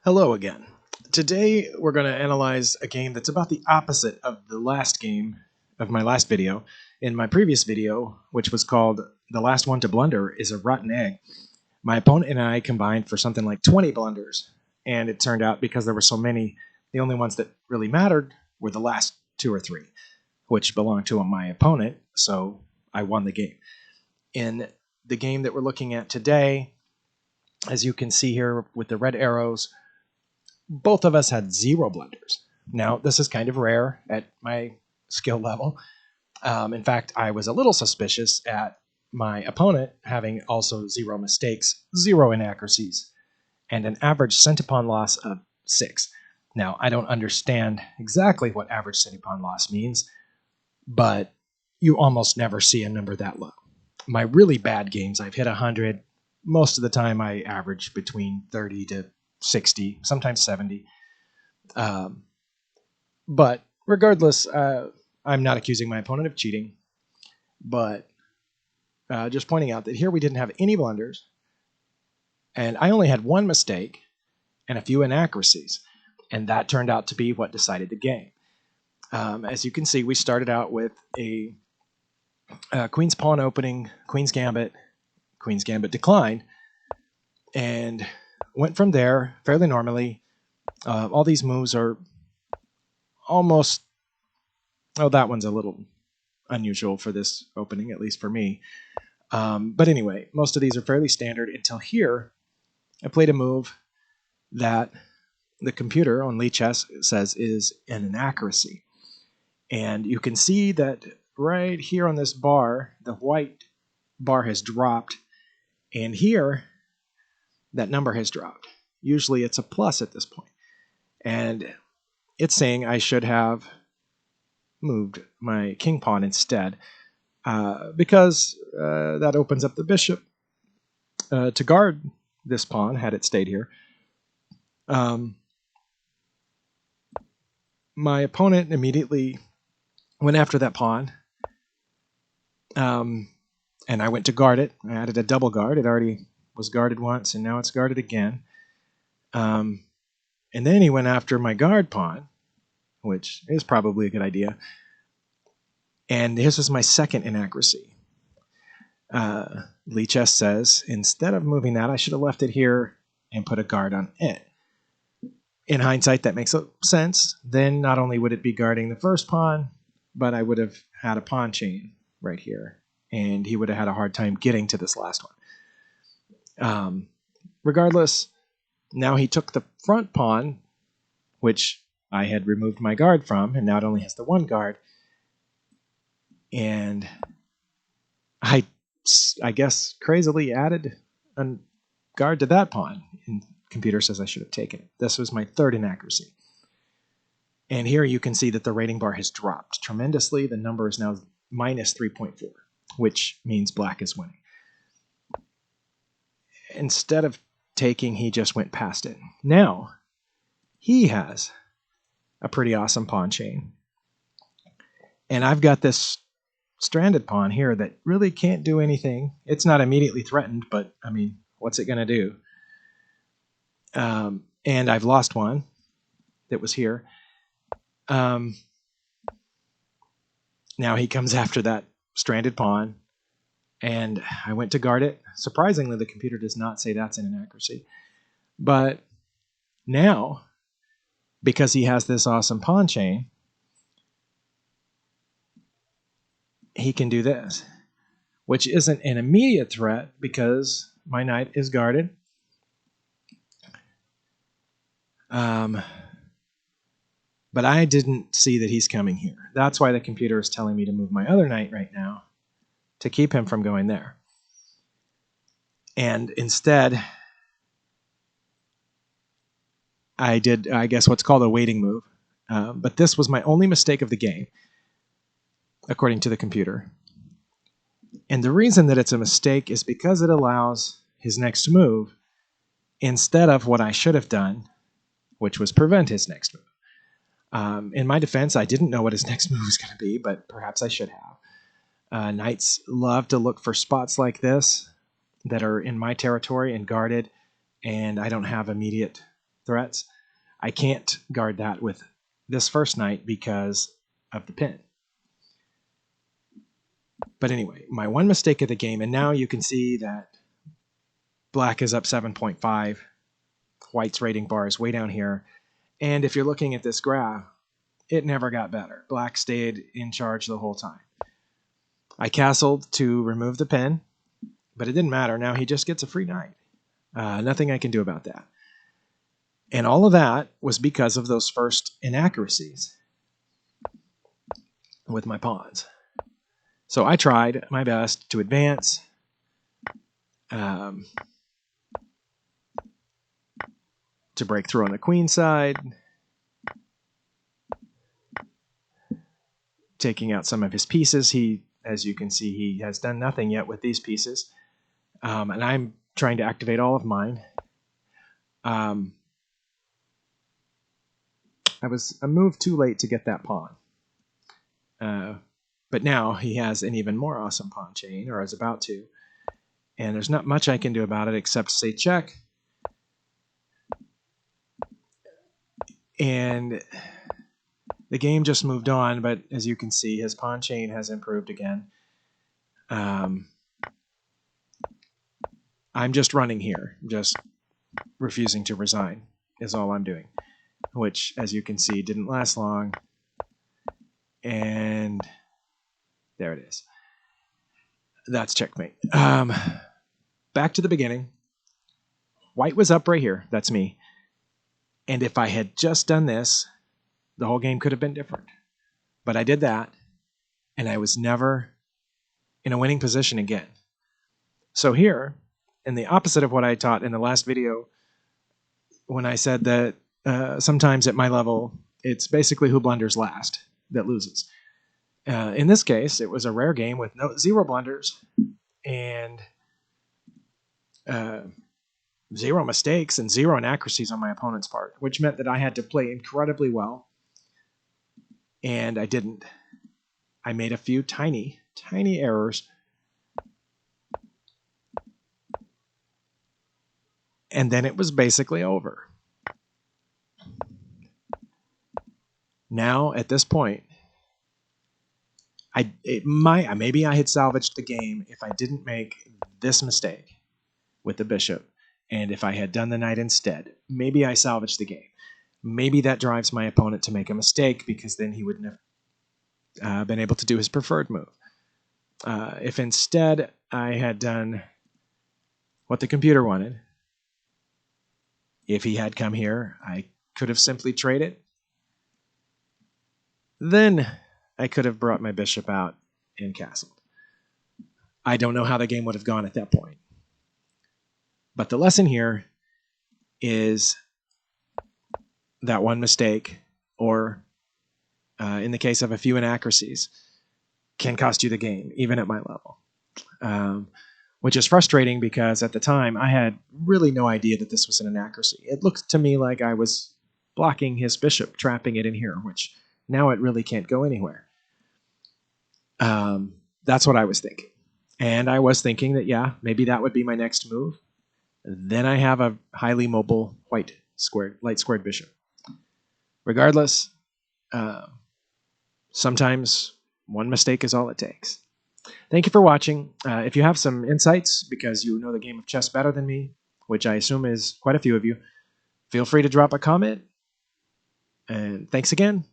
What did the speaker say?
Hello again. Today we're going to analyze a game that's about the opposite of the last game of my last video. In my previous video, which was called The Last One to Blunder is a Rotten Egg, my opponent and I combined for something like 20 blunders. And it turned out because there were so many, the only ones that really mattered were the last two or three, which belonged to my opponent, so I won the game. In the game that we're looking at today, as you can see here with the red arrows, both of us had 0 blunders. Now, this is kind of rare at my skill level. In fact, I was a little suspicious at my opponent having also 0 mistakes, 0 inaccuracies, and an average cent-upon loss of 6. Now, I don't understand exactly what average cent-upon loss means, but you almost never see a number that low. My really bad games, I've hit 100. Most of the time, I average between 30 to 60, sometimes 70. But regardless, I'm not accusing my opponent of cheating, but just pointing out that here we didn't have any blunders, and I only had 1 mistake and a few inaccuracies, and that turned out to be what decided the game. As you can see, we started out with a Queen's Pawn opening, Queen's Gambit decline, and went from there fairly normally. All these moves are almost, oh, that one's a little unusual for this opening, at least for me. But anyway, most of these are fairly standard until here. I played a move that the computer on Lichess says is an inaccuracy. And you can see that right here on this bar, the white bar has dropped. And here, that number has dropped. Usually it's a plus at this point. And it's saying I should have moved my king pawn instead, because that opens up the bishop to guard this pawn had it stayed here. My opponent immediately went after that pawn, and I went to guard it. I added a double guard. It already was guarded once, and now it's guarded again. And then he went after my guard pawn, which is probably a good idea. And this was my second inaccuracy. Lichess says, instead of moving that, I should have left it here and put a guard on it. In hindsight, that makes sense. Then not only would it be guarding the first pawn, but I would have had a pawn chain right here, and he would have had a hard time getting to this last one. Regardless, now he took the front pawn, which I had removed my guard from, and now it only has the 1 guard. And I guess crazily added a guard to that pawn, and computer says I should have taken it. This was my 3rd inaccuracy. And here you can see that the rating bar has dropped tremendously. The number is now minus 3.4, which means black is winning. Instead of taking, he just went past it. Now, he has a pretty awesome pawn chain. And I've got this stranded pawn here that really can't do anything. It's not immediately threatened, but, I mean, what's it going to do? And I've lost one that was here. Now he comes after that stranded pawn, and I went to guard it. Surprisingly, the computer does not say that's an inaccuracy. But now, because he has this awesome pawn chain, he can do this, which isn't an immediate threat because my knight is guarded. But I didn't see that he's coming here. That's why the computer is telling me to move my other knight right now to keep him from going there. And instead, I did, I guess, what's called a waiting move. But this was my only mistake of the game, according to the computer. And the reason that it's a mistake is because it allows his next move instead of what I should have done, which was prevent his next move. In my defense, I didn't know what his next move was going to be, but perhaps I should have. Knights love to look for spots like this that are in my territory and guarded, and I don't have immediate threats. I can't guard that with this first knight because of the pin. But anyway, my one mistake of the game, and now you can see that black is up 7.5. White's rating bar is way down here. And if you're looking at this graph, it never got better. Black stayed in charge the whole time. I castled to remove the pin, but it didn't matter. Now he just gets a free knight. Nothing I can do about that. And all of that was because of those first inaccuracies with my pawns. So I tried my best to advance. To break through on the queen side. Taking out some of his pieces. As you can see, he has done nothing yet with these pieces. And I'm trying to activate all of mine. I was a move too late to get that pawn. But now he has an even more awesome pawn chain, or is about to. And there's not much I can do about it except say check. And the game just moved on, but as you can see, his pawn chain has improved again. I'm just running here, just refusing to resign is all I'm doing, which, as you can see, didn't last long. And there it is. That's checkmate. Back to the beginning. White was up right here. That's me. And if I had just done this, the whole game could have been different. But I did that, and I was never in a winning position again. So here, in the opposite of what I taught in the last video, when I said that sometimes at my level, it's basically who blunders last that loses. In this case, it was a rare game with zero blunders and zero mistakes and zero inaccuracies on my opponent's part, which meant that I had to play incredibly well. And I didn't. I made a few tiny, tiny errors. And then it was basically over. Now, at this point, maybe I had salvaged the game if I didn't make this mistake with the bishop, and if I had done the knight instead. Maybe I salvaged the game. Maybe that drives my opponent to make a mistake, because then he wouldn't have been able to do his preferred move. If instead I had done what the computer wanted, if he had come here, I could have simply traded. Then I could have brought my bishop out and castled. I don't know how the game would have gone at that point. But the lesson here is that one mistake, or in the case of a few inaccuracies, can cost you the game, even at my level. Which is frustrating, because at the time I had really no idea that this was an inaccuracy. It looked to me like I was blocking his bishop, trapping it in here, which now it really can't go anywhere. That's what I was thinking. And I was thinking that, yeah, maybe that would be my next move. Then I have a highly mobile light squared bishop. Regardless, sometimes one mistake is all it takes. Thank you for watching. If you have some insights, because you know the game of chess better than me, which I assume is quite a few of you, feel free to drop a comment. And thanks again.